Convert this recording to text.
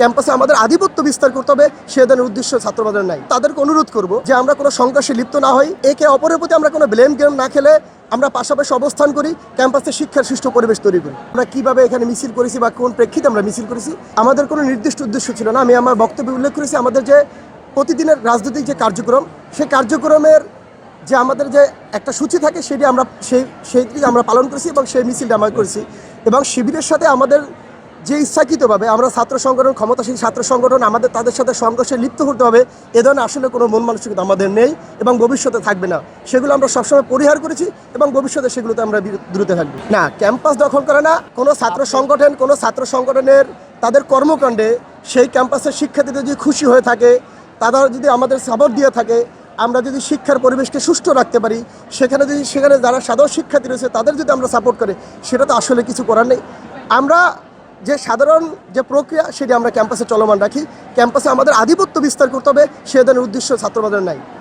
ক্যাম্পাসে আমাদের আধিপত্য বিস্তার করতে হবে সে ধরনের উদ্দেশ্য ছাত্রবাদের নাই। তাদেরকে অনুরোধ করব যে আমরা কোনো সংঘর্ষে লিপ্ত না হই, একে অপরের প্রতি আমরা কোনো ব্লেম গেম না খেলে আমরা পাশাপাশি অবস্থান করি, ক্যাম্পাসে শিক্ষার সুষ্ঠু পরিবেশ তৈরি করি। আমরা কিভাবে এখানে মিছিল করেছি বা কোন প্রেক্ষিতে আমরা মিছিল করেছি, আমাদের কোনো নির্দিষ্ট উদ্দেশ্য ছিল না। আমি আমার বক্তব্যে উল্লেখ করেছি আমাদের যে প্রতিদিনের রাজনৈতিক যে কার্যক্রম, সেই কার্যক্রমের যে আমাদের যে একটা সূচি থাকে সেটি আমরা সেইটি আমরা পালন করেছি এবং সেই মিছিলটা আমরা করেছি। এবং শিবিরের সাথে আমাদের যে ইচ্ছাকৃতভাবে আমরা ছাত্র সংগঠন, ক্ষমতাসীন ছাত্র সংগঠন আমাদের তাদের সাথে সংঘর্ষে লিপ্ত হতে হবে, এ ধরনের আসলে কোনো মন মানসিকতা আমাদের নেই এবং ভবিষ্যতে থাকবে না। সেগুলো আমরা সবসময় পরিহার করেছি এবং ভবিষ্যতে সেগুলোতে আমরা বিরত থাকবো না। ক্যাম্পাস দখল করে না কোনো ছাত্র সংগঠন, কোনো ছাত্র সংগঠনের তাদের কর্মকাণ্ডে সেই ক্যাম্পাসের শিক্ষার্থীদের যদি খুশি হয়ে থাকে, তারা যদি আমাদের সাপোর্ট দিয়ে থাকে, আমরা যদি শিক্ষার পরিবেশকে সুষ্ঠু রাখতে পারি, সেখানে যারা সাধারণ শিক্ষার্থী রয়েছে তাদের যদি আমরা সাপোর্ট করি, সেটা তো আসলে কিছু করার নেই। আমরা যে সাধারণ যে প্রক্রিয়া সেটি আমরা ক্যাম্পাসে চলমান রাখি। ক্যাম্পাসে আমাদের আধিপত্য বিস্তার করতে হবে সে ধরনের উদ্দেশ্য ছাত্রবাদের নাই।